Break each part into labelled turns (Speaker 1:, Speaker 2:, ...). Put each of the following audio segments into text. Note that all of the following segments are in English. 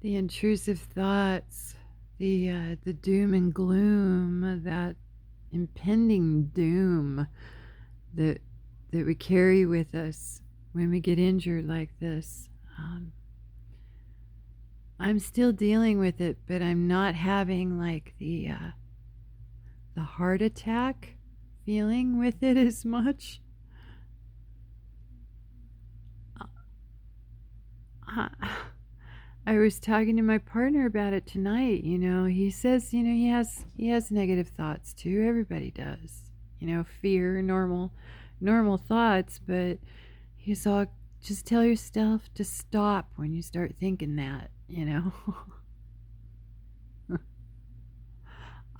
Speaker 1: The intrusive thoughts, the doom and gloom, that impending doom that that we carry with us when we get injured like this. I'm still dealing with it, but I'm not having like the heart attack feeling with it as much. Uh, I was talking to my partner about it tonight. He says, he has negative thoughts too. Everybody does. Fear, normal thoughts, but he's all, just tell yourself to stop when you start thinking that.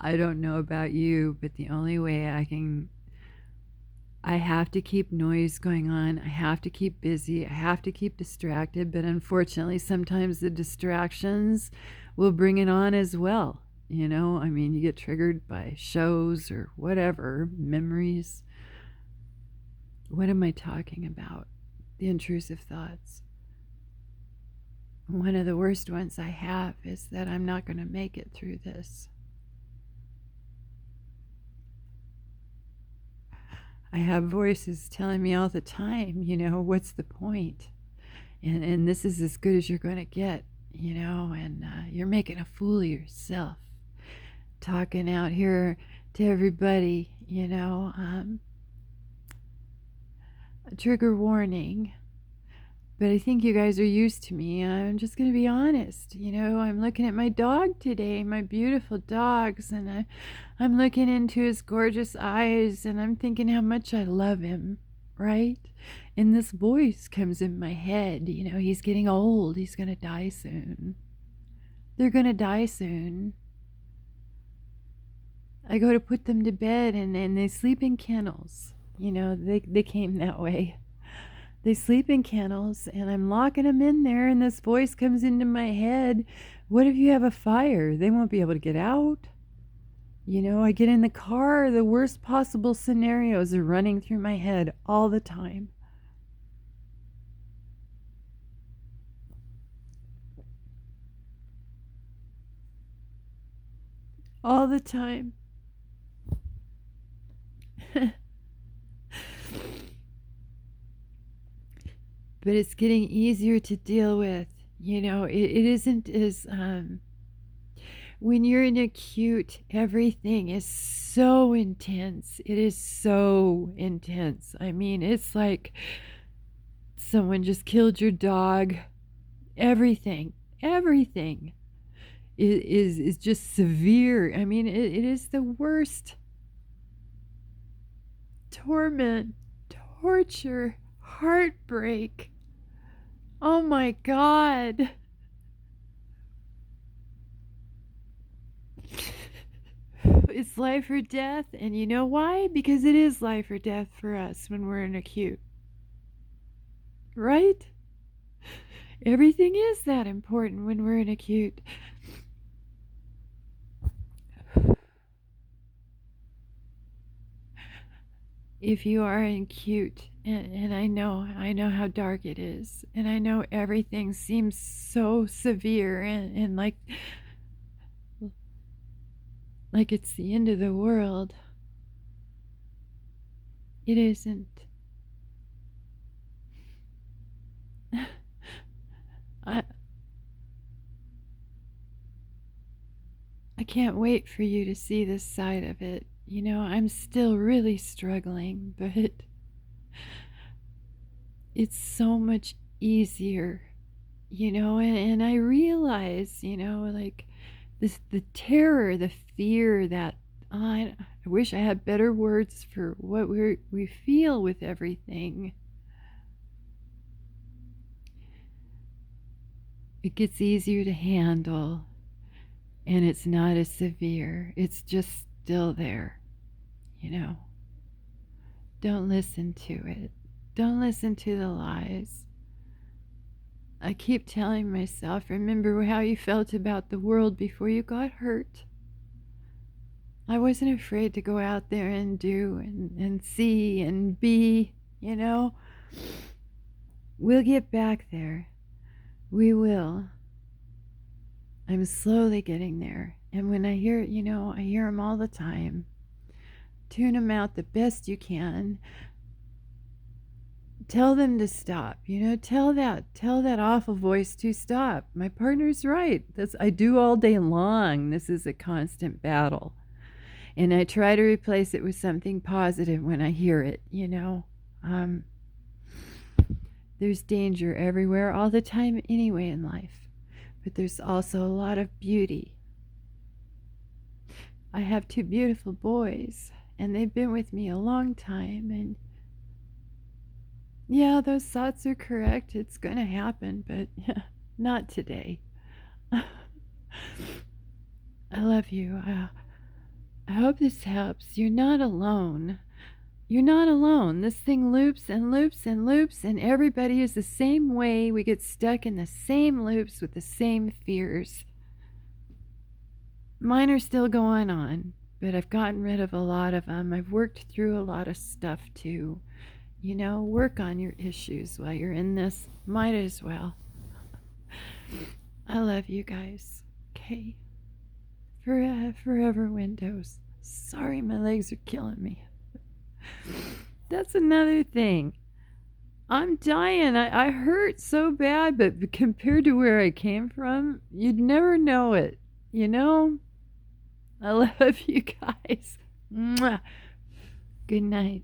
Speaker 1: I don't know about you, but the only way I have to keep noise going on. I have to keep busy. I have to keep distracted. But unfortunately, sometimes the distractions will bring it on as well. You get triggered by shows or whatever, memories. What am I talking about? The intrusive thoughts. One of the worst ones I have is that I'm not going to make it through this. I have voices telling me all the time, what's the point? And this is as good as you're going to get, and you're making a fool of yourself. Talking out here to everybody, a trigger warning. But I think you guys are used to me. I'm just going to be honest. I'm looking at my dog today, my beautiful dogs, and I'm looking into his gorgeous eyes, and I'm thinking how much I love him, right? And this voice comes in my head. He's getting old. He's going to die soon. They're going to die soon. I go to put them to bed, and they sleep in kennels. They came that way. They sleep in kennels, and I'm locking them in there, and this voice comes into my head. What if you have a fire? They won't be able to get out. I get in the car. The worst possible scenarios are running through my head all the time. All the time. But it's getting easier to deal with. It isn't as when you're in acute, everything is so intense. It is so intense. It's like someone just killed your dog. Everything is just severe. It is the worst torment, torture, heartbreak. Oh my God. It's life or death, and you know why? Because it is life or death for us when we're in acute. Right? Everything is that important when we're in acute. If you are in acute, and I know how dark it is, and I know everything seems so severe and like it's the end of the world. It isn't. I can't wait for you to see this side of it. I'm still really struggling, but it's so much easier, and I realize, like the terror, the fear that I wish I had better words for what we feel with everything. It gets easier to handle, and it's not as severe. It's just still there. Don't listen to it. Don't listen to the lies. I keep telling myself, remember how you felt about the world before you got hurt. I wasn't afraid to go out there and do and see and be, We'll get back there. We will. I'm slowly getting there. And when I hear, I hear them all the time. Tune them out the best you can. Tell them to stop. Tell that awful voice to stop. My partner's right. I do all day long. This is a constant battle. And I try to replace it with something positive when I hear it, There's danger everywhere all the time anyway in life. But there's also a lot of beauty. I have 2 beautiful boys, and they've been with me a long time, and yeah, those thoughts are correct. It's going to happen, but not today. I love you. I hope this helps. You're not alone. You're not alone. This thing loops and loops and loops, and everybody is the same way. We get stuck in the same loops with the same fears. Mine are still going on, but I've gotten rid of a lot of them. I've worked through a lot of stuff too. Work on your issues while you're in this. Might as well. I love you guys. Okay. Forever windows. Sorry, my legs are killing me. That's another thing. I'm dying. I hurt so bad, but compared to where I came from, you'd never know it. I love you guys. Mwah. Good night.